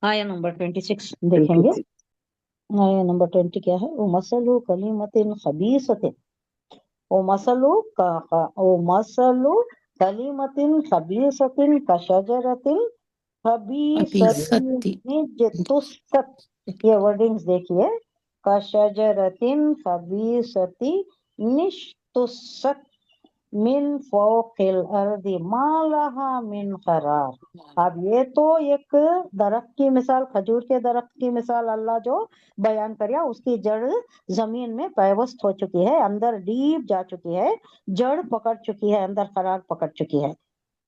आया नंबर 26 देखेंगे। आया नंबर 20 क्या है? वो मसलु कलिमतिन खबीसतिन, वो मसलु कलिमतिन खबीसतिन कशजरतिन अभी खबीसतिन सत्य निजतुस्सत। ये वर्डिंग्स देखिए, कशजरतिन खबीसति निजतुस्सत मिन फौकिल अर्दी मा लहा मिन करार। अब ये तो एक दरख्त की मिसाल, खजूर के दरख्त की मिसाल अल्लाह जो बयान कर, उसकी जड़ जमीन में पैवस्त हो चुकी है, अंदर डीप जा चुकी है, जड़ पकड़ चुकी है, अंदर करार पकड़ चुकी है।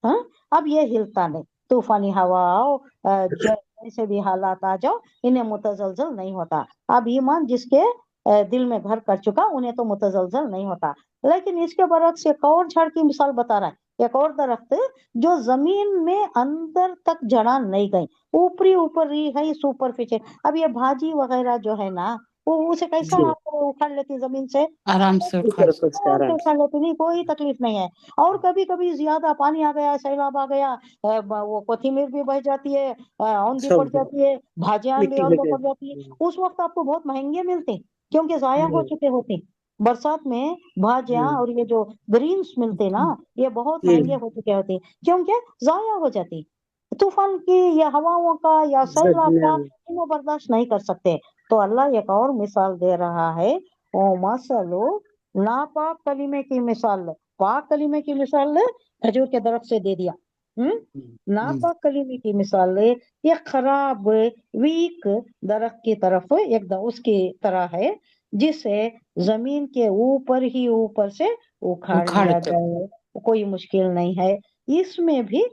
हाँ, अब ये हिलता नहीं, तूफानी हवा आओ, जैसे भी हालात आ जाओ, इन्हें मुतजलजल नहीं होता। अब ईमान जिसके दिल में घर कर चुका, उन्हें तो मुतजलजल नहीं होता। लेकिन इसके बरक्स एक और झाड़ की मिसाल बता रहा है, एक और दरख्त जो जमीन में अंदर तक जड़ा नहीं गई, ऊपरी ऊपरी है, सुपरफिशियल। अब ये भाजी वगैरह जो है ना, वो उसे कैसा जी, आप उखाड़ लेती जमीन से, आराम से उखाड़ बिल्कुल से आराम से आराम से। उखाड़ लेती, नहीं कोई तकलीफ नहीं है। और कभी कभी ज्यादा पानी आ गया, सैलाब आ गया, वो कोथिमीर भी बह जाती है, औंधी पड़ सब जाती है, भाजियां भी मिट्टी औंधे लगे। पड़ जाती है। उस वक्त आपको बहुत महंगे मिलते, क्योंकि जाया हो चुके होते। बरसात में भाजियां और ये जो ग्रीन्स मिलते ना, ये बहुत जी, महंगे हो चुके होते, क्योंकि जाया हो जाती। तूफान की या हवाओं का या सैलाब का इन्हें बर्दाश्त नहीं कर सकते। तो अल्लाह एक और मिसाल दे रहा है, ओ मसलो नापाक कलीमे की मिसाल, पाक कलीमे की मिसाल खजूर के दरख्त से दे दिया। नापाक कलीमे की मिसाल ये खराब वीक दरख्त की तरफ एकदम उसकी तरह है, जिसे जमीन के ऊपर ही ऊपर से उखाड़ उखाड़ लिया दो। जाए, कोई मुश्किल नहीं है। इसमें भी,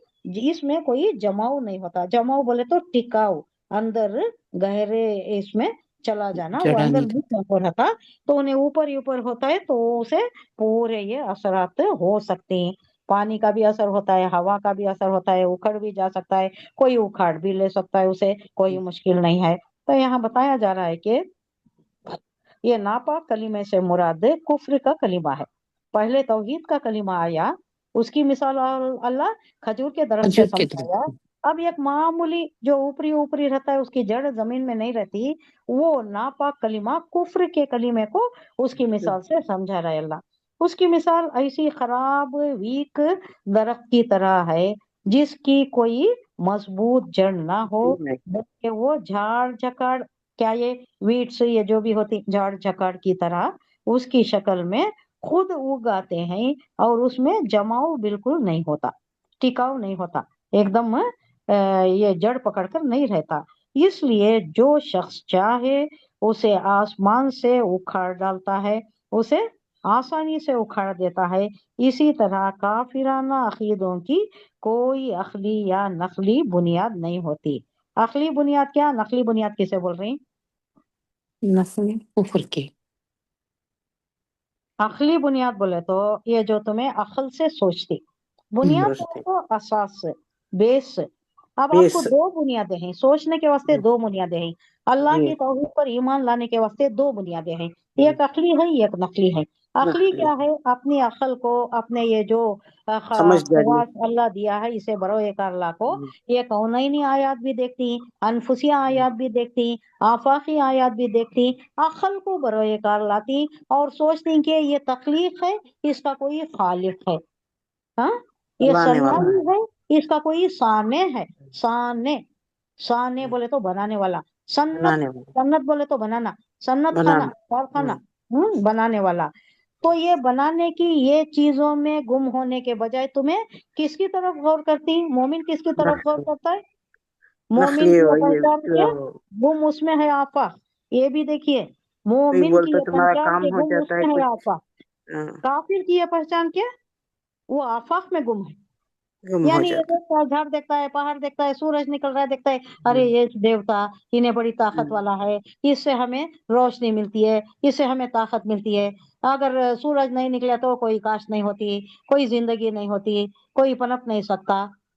इसमें कोई जमाव नहीं होता। जमाव बोले तो टिकाव, अंदर गहरे इसमें चला जाना, वो जड़ा अंदर नहीं नहीं हो रहता, तो उन्हें ऊपर ही ऊपर होता है, तो उसे पूरे ये असरात हो सकते हैं। पानी का भी असर होता है, हवा का भी असर होता है, उखड़ भी जा सकता है, कोई उखाड़ भी ले सकता है उसे, कोई मुश्किल नहीं है। तो यहाँ बताया जा रहा है कि ये नापाक कलीमे से मुराद कुफ्र का कलीमा है। पहले तौहीद का कलीमा आया, उसकी मिसाल अल्लाह खजूर के दरख्त से खजूर के समझाया। दरख्त। अब एक मामूली जो ऊपरी ऊपरी रहता है, उसकी जड़ जमीन में नहीं रहती, वो नापाक कलीमा कुफ्र के कलीमे को उसकी मिसाल से समझा रहा है अल्लाह। उसकी मिसाल ऐसी खराब वीक दरख्त की तरह है, जिसकी कोई मजबूत जड़ ना हो, बल्कि वो झाड़ झकाड़, क्या ये वीड्स ये जो भी होती झाड़ झकाड़ की तरह उसकी शक्ल में खुद उगाते हैं, और उसमें जमाव बिल्कुल नहीं होता, टिकाव नहीं होता, एकदम ये जड़ पकड़कर नहीं रहता। इसलिए जो शख्स चाहे उसे आसमान से उखाड़ डालता है, उसे आसानी से उखाड़ देता है। इसी तरह काफिराना अकीदों की कोई अखली या नकली बुनियाद नहीं होती। अखली बुनियाद क्या, नकली बुनियाद किसे बोल रही? नस्ल कुफर के। अखली बुनियाद बोले तो ये जो तुम्हें अक्ल से सोचती, बुनियाद बोले सोचते तो असास, बेस। अब आपको बेस। दो बुनियादें हैं, सोचने के वास्ते दो बुनियादें हैं, अल्लाह जी, की तौहीद पर ईमान लाने के वास्ते दो बुनियादें हैं, एक अकली है एक नकली है। अकली नकली क्या है? अपनी अकल को, अपने ये जो समझदारी। खवास अल्लाह दिया है, इसे बरोए कर अल्लाह को, ये कौनैनी आयात भी देखती, अनफुसिया आयात भी देखती, आफाकी आयात भी देखती, अकल को बरोए कार लाती और सोचती कि ये तख्लीक है, इसका कोई खालिक है। हाँ, ये चलाने वाला सन्नाई है। है, इसका कोई साने है। साने, साने बोले तो बनाने वाला, सन्नत, बनाने वाला। सन्नत बोले तो बनाना, सन्नत खाना, बनाना। कारखाना, बनाने वाला। तो ये बनाने की ये चीजों में गुम होने के बजाय तुम्हें किसकी तरफ गौर करती? मोमिन किसकी तरफ गौर नकली। करता है? मोमिन नकली की हो ये ये पहचान के जो गुम उसमें है आपा। ये भी देखिए, कोई मोमिन की बोलता ये तुम्हारा पहचान काम के हो गुम जाता है उसमें है कुछ। आपा। काफिर की ये पहचान के वो आफाक में गुम है। गुम हो यानी ये जाता देखता है, झाड़ देखता है, पहाड़ देखता है, सूरज निकल रहा है, देखता है, है। अरे ये देवता, इन्हें बड़ी ताकत हम्म, वाला है, इससे हमें रोशनी मिलती है, इससे हमें ताकत मिलती है। अगर सूरज नहीं निकले तो कोई काश नहीं होती, कोई जिंदगी नहीं होती, कोई पनप नहीं सकता।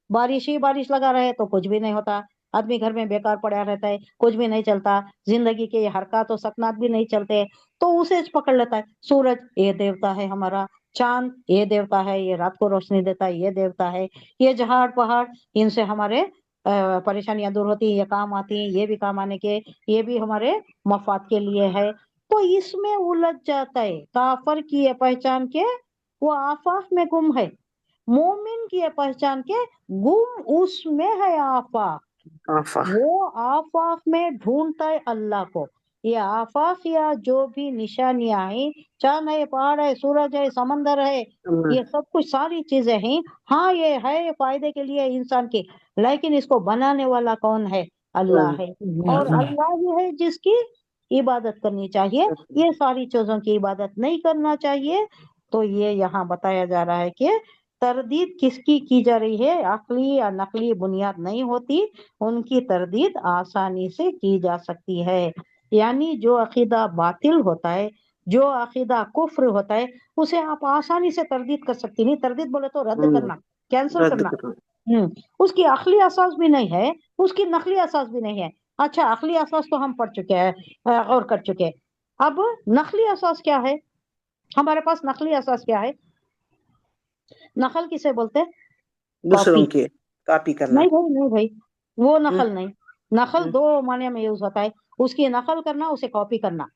बारिश ही बारिश लगा रहे तो कुछ भी नहीं होता। आदमी घर में बेकार पड़ा रहता है, कुछ भी नहीं चलता, जिंदगी के हरकत और सकनात भी नहीं चलते। तो उसे पकड़ लेता है, सूरज ये देवता है हमारा, चांद ये देवता है, ये रात को रोशनी देता है, ये देवता है, ये झाड़ पहाड़, इनसे हमारे परेशानियां दूर होती हैं, ये काम आती हैं, ये भी काम आने के, ये भी हमारे मफाद के लिए है। तो इसमें उलझ जाता है। काफर की ये पहचान के वो आफाक में गुम है, मोमिन की ये पहचान के गुम उसमें है आफाक। आफा वो आफाक में ढूंढता है अल्लाह को। ये आफाक या जो भी निशानियां हैं, चांद है, पहाड़ है, सूरज है, समंदर है, ये सब कुछ सारी चीजें हैं। हाँ, ये है फायदे के लिए इंसान के, लेकिन इसको बनाने वाला कौन है? अल्लाह है। और अल्लाह। अल्लाह ही है जिसकी इबादत करनी चाहिए, ये सारी चीजों की इबादत नहीं करना चाहिए। तो ये यहाँ बताया जा रहा है कि तरदीद किसकी की जा रही है? अक्ली या नकली बुनियाद नहीं होती, उनकी तरदीद आसानी से की जा सकती है। यानी जो अकीदा बातिल होता है, जो अकीदा कुफ्र होता है, उसे आप आसानी से तरदीद कर सकती नहीं। तरदीद बोले तो रद्द करना, कैंसिल रद्द करना। करना। उसकी अखली असास भी नहीं है, उसकी नकली असास भी नहीं है। अच्छा, अखली असास तो हम पढ़ चुके हैं, गौर कर चुके हैं। अब नकली असास क्या है? हमारे पास नकली असास क्या है? नकल किसे बोलते हैं? दूसरों कॉपी। के कॉपी करना। नहीं भाई, नहीं भाई, वो हम्म, नकल नहीं। नकल हम्म, दो माने में यूज होता है, उसकी नकल करना, उसे कॉपी करना।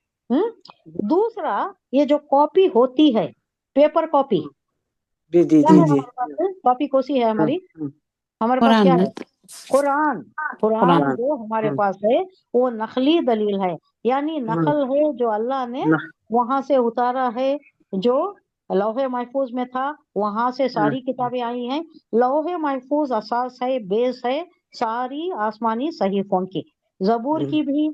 दूसरा, ये जो कॉपी होती है, पेपर कॉपी, जी जी क्या जी है जी। हमारे पास? कॉपी कोसी है हम्म, हमारी। हम्म, हमारे पास क्या कुरान है? कुरान। कुरान कुरान जो हमारे हम्म, पास है, वो नकली दलील है, यानी हम्म, नकल है जो अल्लाह ने न- वहां से उतारा है, जो लौहे महफूज में था, वहां से हाँ, सारी किताबें आई हैं। लौहे महफूज असास है, बेस है सारी आसमानी सहीफों की, जबूर हम्म, की भी,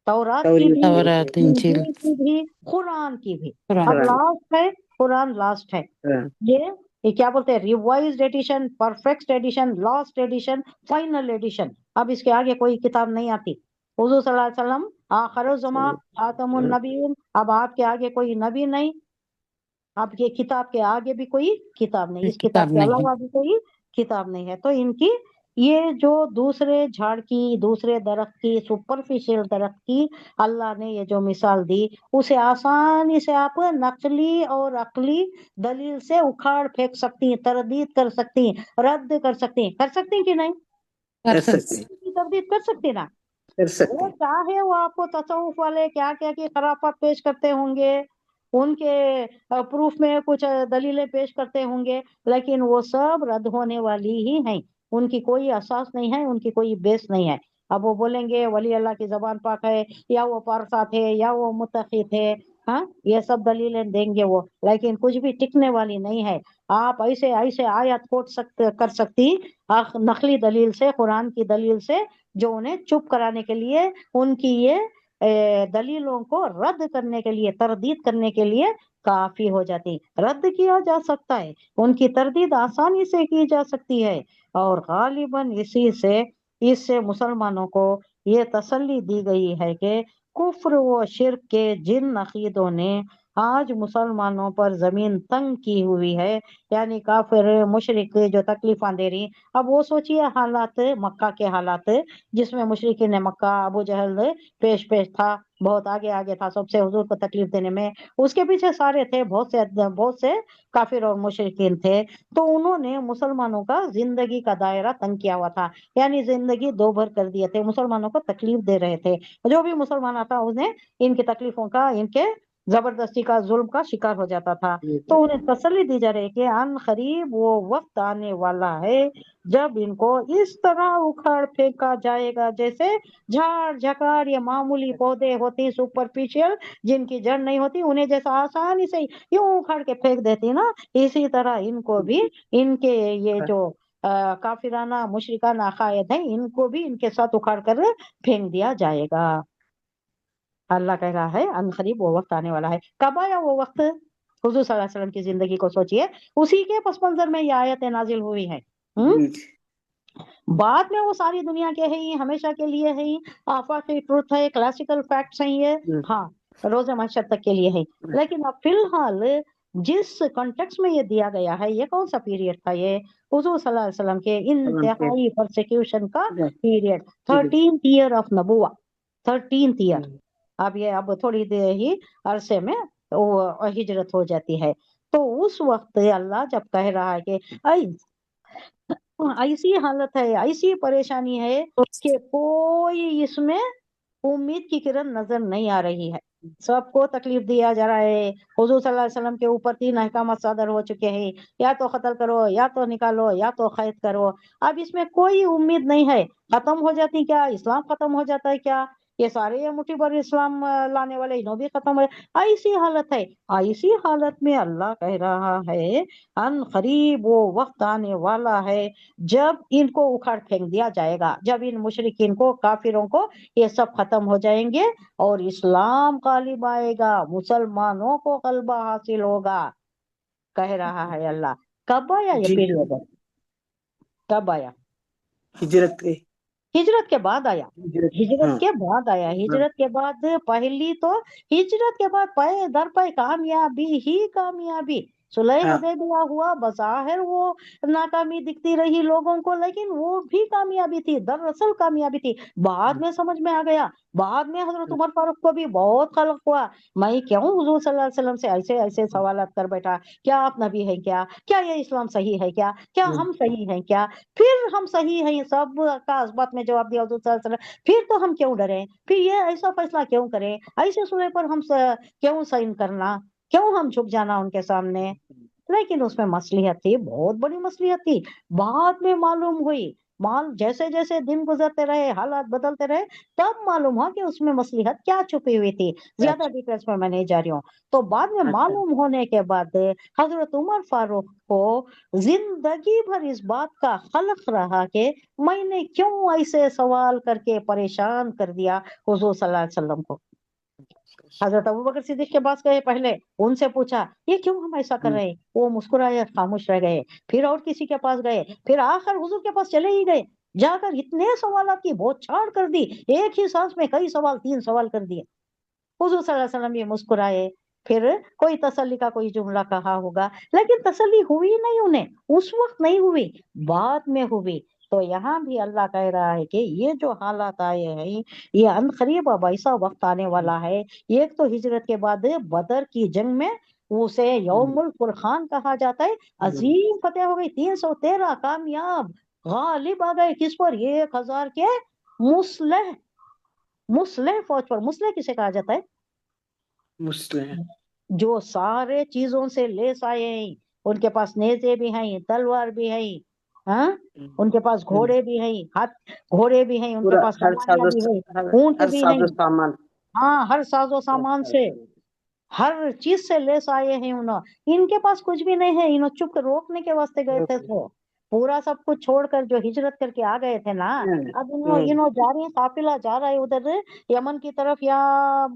तौरात की तौरीत भी, की तौरात इंजील इंजील की भी, कुरान की भी। कुरान। अब कुरान। लास्ट है, कुरान लास्ट है। हाँ, ये ये क्या बोलते हैं? Revised edition, perfect edition, last edition, final edition. अब इसके आगे कोई किताब नहीं आती। हुजूर सल्लल्लाहु अलैहि वसल्लम आखिरुज़्ज़मा, खातमुन नबीय्यीन। अब आपके आगे कोई नबी नहीं, आपके किताब के आगे भी कोई किताब नहीं, इस किताब किताब के नहीं। अलावा भी कोई किताब नहीं है। तो इनकी ये जो दूसरे झाड़ की, दूसरे दरख्त की, सुपरफिशियल दरख्त की अल्लाह ने ये जो मिसाल दी, उसे आसानी से आप नकली और अकली दलील से उखाड़ फेंक सकती हैं, तरदीद कर सकती हैं, रद्द कर सकती हैं। कर सकती हैं कि नहीं? कर कर सकते। सकते की तरदीद कर सकती हैं ना? कर वो सकते। चाहे वो आपको तसव्वुफ वाले क्या क्या की खराफात पेश करते होंगे, उनके प्रूफ में कुछ दलीलें पेश करते होंगे, लेकिन वो सब रद्द होने वाली ही हैं। उनकी कोई असास नहीं है, उनकी कोई बेस नहीं है। अब वो बोलेंगे वली अल्लाह की जबान पाक है, या वो पारसा थे, या वो मुत्तकी थे, हाँ, ये सब दलीलें देंगे वो, लेकिन कुछ भी टिकने वाली नहीं है। आप ऐसे ऐसे आयत कोट सकते कर सकती नकली दलील से, कुरान की दलील से, जो उन्हें चुप कराने के लिए, उनकी ये दलीलों को रद्द करने के लिए, तरदीद करने के लिए काफी हो जाती। रद्द किया जा सकता है, उनकी तरदीद आसानी से की जा सकती है। और गालिबन इससे मुसलमानों को ये तसल्ली दी गई है कि कुफ्र व शिर्क के जिन अकीदों ने आज मुसलमानों पर जमीन तंग की हुई है, यानी काफिर मुशरिक जो तकलीफां दे रही। अब वो सोचिए हालात, मक्का के हालात, जिसमें मुशरिकीन मक्का, अबू जहल पेश पेश था, बहुत आगे आगे था सबसे हुजूर को तकलीफ देने में। उसके पीछे सारे थे, बहुत से काफिर और मुशरिकीन थे। तो उन्होंने मुसलमानों का जिंदगी का दायरा तंग किया हुआ था, यानी जिंदगी दो भर कर दिए थे, मुसलमानों को तकलीफ दे रहे थे। जो भी मुसलमान आता उन्हें इनकी तकलीफों का, इनके जबरदस्ती का, जुल्म का शिकार हो जाता था। तो उन्हें तसल्ली दी जा रही है कि अन करीब वो वक्त आने वाला है जब इनको इस तरह उखाड़ फेंका जाएगा जैसे झाड़ झकाड़ या मामूली पौधे होती सुपरफिशियल, जिनकी जड़ नहीं होती, उन्हें जैसा आसानी से यूं उखाड़ के फेंक देती ना, इसी तरह इनको भी, इनके ये जो काफिराना मुशरिकाना अकायद है, इनको भी इनके साथ उखाड़ कर फेंक दिया जाएगा। अल्लाह कह रहा है अन करीब वो वक्त आने वाला है। कब आया वो वक्त? हुजूर सल्लल्लाहु अलैहि वसल्लम की जिंदगी को सोचिए, उसी के पस मंजर में ये आयत नाजिल हुई है। जी जी। बाद में वो सारी दुनिया के है ही, हमेशा के लिए है ही, आफाकी ट्रुथ है, क्लासिकल फैक्ट्स हैं ये, हाँ, रोज़े महशर तक के लिए है। लेकिन अब फिलहाल जिस कॉन्टेक्स्ट में ये दिया गया है, ये कौन सा पीरियड था? ये हुजूर सल्लल्लाहु अलैहि वसल्लम के इंतहाई परसिक्यूशन का पीरियड, 13th ईयर ऑफ नबुवा, 13th ईयर। अब ये अब थोड़ी देर ही अरसे में वो हिजरत हो जाती है। तो उस वक्त अल्लाह जब कह रहा है कि ऐसी हालत है, ऐसी परेशानी है कि कोई इसमें उम्मीद की किरण नजर नहीं आ रही है। सबको तकलीफ दिया जा रहा है। हुजूर सल्लल्लाहु अलैहि वसल्लम के ऊपर 3 अहकाम सादर हो चुके हैं, या तो कत्ल करो, या तो निकालो, या तो कैद करो। अब इसमें कोई उम्मीद नहीं है। खत्म हो जाती क्या? इस्लाम खत्म हो जाता है क्या? ये सारे ये मुट्ठी भर इस्लाम लाने वाले इन्हों भी खत्म है। ऐसी हालत है। ऐसी हालत में अल्लाह कह रहा है अन करीब वो वक्त आने वाला है जब इनको उखाड़ फेंक दिया जाएगा, जब इन मुशरिकीन को, काफिरों को ये सब खत्म हो जाएंगे और इस्लाम गालिब आएगा, मुसलमानों को गलबा हासिल होगा, कह रहा है अल्लाह। कब आया ये जी पीरियड? कब आया? हिजरत के हिजरत के बाद आया। हिजरत हिजरत हाँ के बाद आया। हाँ हिजरत के बाद पहली तो, हिजरत के बाद पाए दर पाए कामयाबी ही कामयाबी। सुलह हाँ हुदैबिया हुआ, बज़ाहिर वो नाकामी दिखती रही लोगों को, लेकिन वो भी कामयाबी थी, दरअसल कामयाबी थी। बाद में समझ में आ गया। बाद में हजरत उमर फारूक को भी बहुत खलक हुआ, मैं क्यों हुजूर सल्लल्लाहु अलैहि वसल्लम से ऐसे ऐसे सवालात कर बैठा? क्या आप नबी हैं क्या? क्या ये इस्लाम सही है क्या? क्या हम सही हैं क्या? फिर हम सही हैं, सब का इस्बात में जवाब दिया हुजूर सल्लल्लाहु अलैहि वसल्लम। फिर तो हम क्यों डरे? फिर ये ऐसा फैसला क्यों करें? ऐसे सुने पर हम क्यों साइन करना? क्यों हम झुक जाना उनके सामने? लेकिन उसमें मसलियत थी, बहुत बड़ी मसलियत थी। बाद में मालूम हुई, माल जैसे जैसे दिन गुजरते रहे, हालात बदलते रहे, तब मालूम हुआ कि उसमें मसलियत क्या छुपी हुई थी। ज्यादा अच्छा डिटेल्स में मैं नहीं जा रही हूँ। तो बाद में अच्छा मालूम होने के बाद हजरत उमर फारूक को जिंदगी भर इस बात का खलक रहा कि मैंने क्यों ऐसे सवाल करके परेशान कर दिया हुजूर सल्लल्लाहु अलैहि वसल्लम को। हजरत अबू बकर सिद्दीक के पास गए, पहले उनसे पूछा ये क्यों हम ऐसा कर रहे हैं? वो मुस्कुराए, खामोश रह गए। फिर और किसी के पास गए, फिर आखिर हुजूर के पास चले ही गए। जाकर इतने सवालात की बौछार कर दी, एक ही सांस में कई सवाल, 3 सवाल कर दिए। हुजूर सल्लल्लाहु अलैहि वसल्लम ये मुस्कुराए, फिर कोई तसल्ली का कोई जुमला कहा होगा, लेकिन तसल्ली हुई नहीं उन्हें, उस वक्त नहीं हुई, बाद में हुई। तो यहाँ भी अल्लाह कह रहा है कि ये जो हालात आए हैं, ये अनकरीब अब ऐसा वक्त आने वाला है। एक तो हिजरत के बाद बदर की जंग में उसे यौमुल फुरखान कहा जाता है, अजीम फतेह हो गई, 313 कामयाब, गालिब आ गए किस पर? 1000 के मुस्लिह, मुस्लिह फौज पर। मुस्लिह किसे कहा जाता है? मुस्लिम जो सारे चीजों से लेस आए हैं, उनके पास नेजे भी हैं, तलवार भी है, हाँ, उनके पास घोड़े भी हैं, हाथ घोड़े भी हैं, उनके पूरा पास हर सवारियां साजो भी है, हर ऊंट हर भी हैं। साजो सामान हाँ, हर साजो हर सामान से, साजो हर चीज से लेस आए हैं उन्होंने। इनके पास कुछ भी नहीं है, इन्हों चुप रोकने के वास्ते गए थे। तो पूरा सब कुछ छोड़कर जो हिजरत करके आ गए थे ना, अब इन्हों इन्हों जा रही है, काफिला जा रहा है उधर यमन की तरफ, या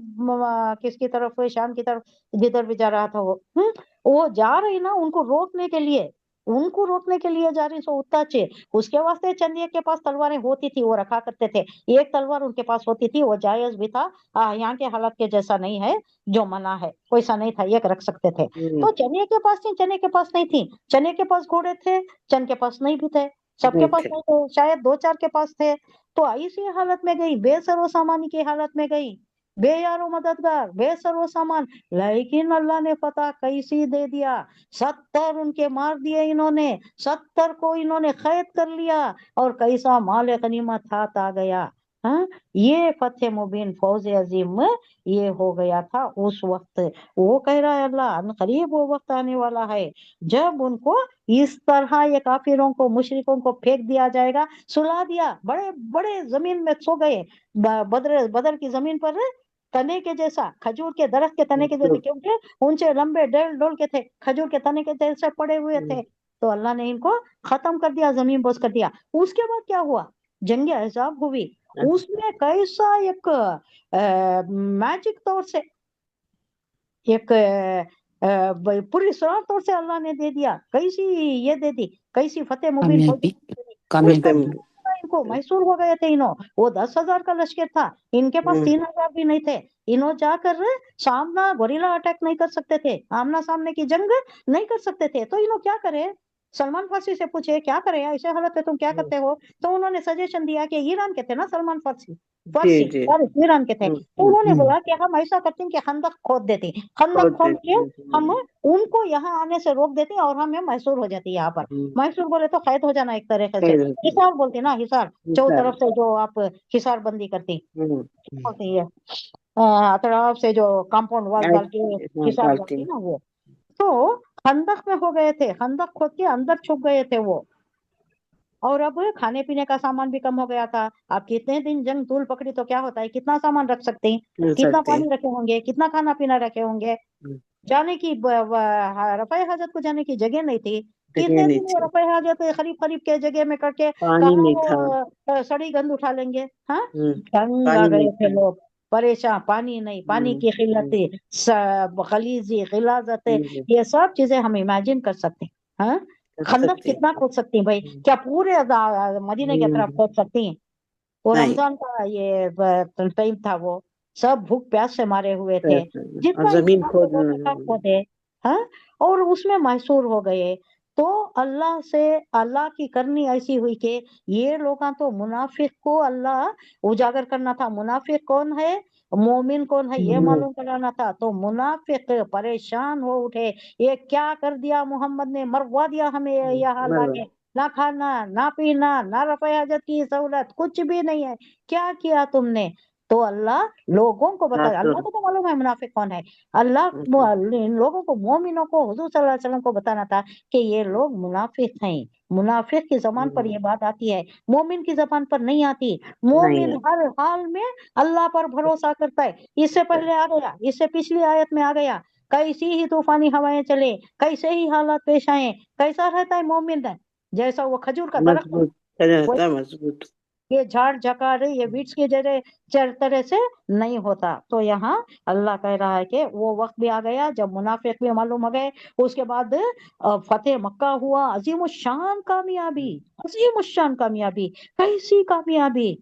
किसकी तरफ, शाम की तरफ, जिधर भी जा रहा था वो जा रही ना उनको रोकने के लिए, उनको रोकने के लिए जा रही। सो उताचे उसके वास्ते चंदिया के पास तलवारें होती थी, वो रखा करते थे। एक तलवार उनके पास होती थी, वो जायज भी था। यहाँ के हालात के जैसा नहीं है जो मना है, वैसा नहीं था, एक रख सकते थे। तो चने के पास नहीं, चने के पास नहीं थी, चने के पास घोड़े थे, चन के पास नहीं भी थे, सबके नहीं पास थे नहीं थे, शायद 2-4 के पास थे। तो ऐसी हालत में गई, बेसरो सामानी की हालत में गई, बेयारो मददगार, बेसरो सामान। लेकिन अल्लाह ने पता कैसी दे दिया, 70 उनके मार दिए इन्होंने, 70 को इन्होंने कैद कर लिया, और कैसा माल गनीमत हाथ आ गया। हाँ, ये फतेह मुबीन, फौज अजीम ये हो गया था उस वक्त। वो कह रहा है अल्लाह करीब वो वक्त आने वाला है जब उनको इस तरह ये काफिरों को, मुशरिकों को फेंक दिया जाएगा। सुला दिया, बड़े बड़े जमीन में सो गए, बदर बदर की जमीन पर तने के जैसा, खजूर के दरख्त के तने के जैसे, क्योंकि ऊंचे लंबे डेढ़ डोल के थे, खजूर के तने के जैसे पड़े हुए थे। तो अल्लाह ने इनको खत्म कर दिया, जमीन बोस कर दिया। उसके बाद क्या हुआ? जंग अहज़ाब हुई। उसमें कैसा एक मैजिक तौर से, एक पूरी सरल तौर से अल्लाह ने दे दिया। कैसी ये दे दी, कैसी फतेह मुबीन फौज कामयाबी इनको मैसूर हो गए थे। इन्हों वो 10,000 का लश्कर था, इनके पास 3,000 भी नहीं थे। इन्हों जाकर सामना गोरिल्ला अटैक नहीं कर सकते थे, आमना सामने की जंग नहीं कर सकते थे। तो इन्हों क्या करे, सलमान फारसी से पूछे क्या करे यार, ऐसे हालत है तुम क्या करते हो? तो उन्होंने सजेशन दिया कि ईरान के थे ना सलमान फारसी, जी जी सॉरी ईरान के थे, तो उन्होंने हम्म। बोला कि हम ऐसा करते हैं कि खंदक खोद देते, खंदक खोद के हम उनको यहाँ आने से रोक देते और हमें मैसूर हो जाती है यहाँ पर। मैसूर बोले तो कैद हो जाना एक तरीके से, हिसार बोलते ना, हिसार चौ तरफ से जो आप हिसार बंदी करती होती है, अतराफ से जो कंपाउंड वॉल डाल के हिसार करती ना वो। तो खंदक में हो गए थे, खंदक खोद के अंदर छुप गए थे वो। और अब खाने पीने का सामान भी कम हो गया था। अब कितने दिन जंग तूल पकड़ी तो क्या होता है, कितना सामान रख सकते हैं, कितना पानी रखे होंगे, कितना खाना पीना रखे होंगे, जाने की रफाए हाजत को जाने की जगह नहीं थी। कितने दिन वो रफाए हाजत करीब करीब के जगह में करके कहाँ वो सड़ी गंद उठा लेंगे। हाँ, तंग आ गए थे लोग, परेशान, पानी नहीं, पानी की किल्लतें, गलीजी गिलाजतें, ये सब चीजें हम इमेजिन कर सकते हैं। हाँ, खंदक कितना खोद सकती हैं भाई, क्या पूरे मदीने की तरफ खोद सकती हैं? वो रमजान का ये टाइम था, वो सब भूख प्यास से मारे हुए थे, जितना जमीन खोद खोदे। हाँ, और उसमें मैसूर हो गए। तो अल्लाह से, अल्लाह की करनी ऐसी हुई कि ये लोग तो मुनाफिक को अल्लाह उजागर करना था। मुनाफिक कौन है, मोमिन कौन है, ये मालूम कराना था। तो मुनाफिक परेशान हो उठे, ये क्या कर दिया मोहम्मद ने, मरवा दिया हमें यह हाल लाके, ना खाना ना पीना ना रफ़ाए हाजत की सहूलत, कुछ भी नहीं है, क्या किया तुमने? तो अल्लाह लोगों को बता, अल्लाह को तो मालूम है मुनाफिक कौन है, अल्लाह इन लोगों को, मोमिनों को, हुजूर सल्लल्लाहु अलैहि वसल्लम को बताना था कि ये लोग मुनाफिक हैं। मुनाफिक की जबान पर ये बात आती है, मोमिन की जबान पर नहीं आती। मोमिन हर हाल में अल्लाह पर भरोसा करता है। इससे पहले आ गया, इससे पिछली आयत में आ गया, कैसी ही तूफानी हवाएं चले, कैसे ही हालात पेश आए, कैसा रहता है मोमिन, जैसा वो खजूर का दरख्त रहता मजबूत। ये झाड़ झकाड़ ये वृक्ष की जगह तरह से नहीं होता। तो यहाँ अल्लाह कह रहा है कि वो वक्त भी आ गया जब मुनाफिक भी मालूम हो गए। उसके बाद फतेह मक्का हुआ, अजीम शान कामयाबी, अजीम शान कामयाबी, कैसी कामयाबी,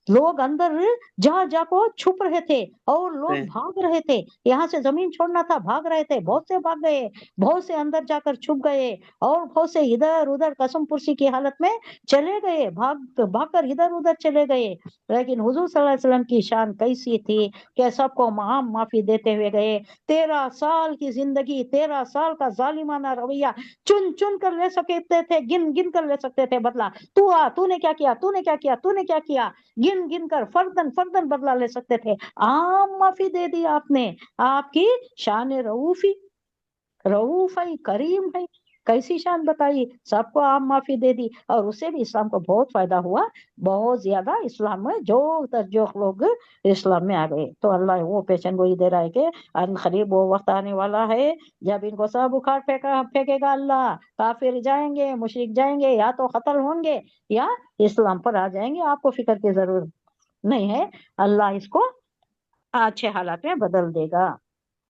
लोग अंदर जा जाको छुप रहे थे और लोग भाग रहे थे, यहाँ से जमीन छोड़ना था, भाग रहे थे, बहुत से भाग गए, बहुत से अंदर जाकर छुप गए, और बहुत से इधर उधर कसम पुरसी की हालत में चले गए, भाग भागकर इधर उधर चले गए। लेकिन हुजूर सल्लल्लाहु अलैहि वसल्लम की शान कैसी थी कि सबको माफी देते हुए गए। 13 साल की जिंदगी, 13 साल का जालिमाना रवैया चुन चुन कर ले सकते थे, गिन गिन कर ले सकते थे बदला। तूने क्या किया, तूने क्या किया, तूने क्या किया, गिन गिन कर फर्दन फर्दन बदला ले सकते थे। आम माफी दे दी आपने, आपकी शान रऊफी, रऊफ है, करीम है, कैसी शान बताई, सबको आम माफी दे दी। और उससे भी इस्लाम को बहुत फायदा हुआ, बहुत ज्यादा। इस्लाम में जो लोग इस्लाम में आ गए, तो अल्लाह वो पेशन गोई दे रहा है कि अन करीब वो वक्त आने वाला है जब इनको सब उखाड़ फेंकेगा अल्लाह, काफिर जाएंगे, मुशरिक जाएंगे, या तो कत्ल होंगे या इस्लाम पर आ जाएंगे। आपको फिक्र की जरूरत नहीं है, अल्लाह इसको अच्छे हालात में बदल देगा।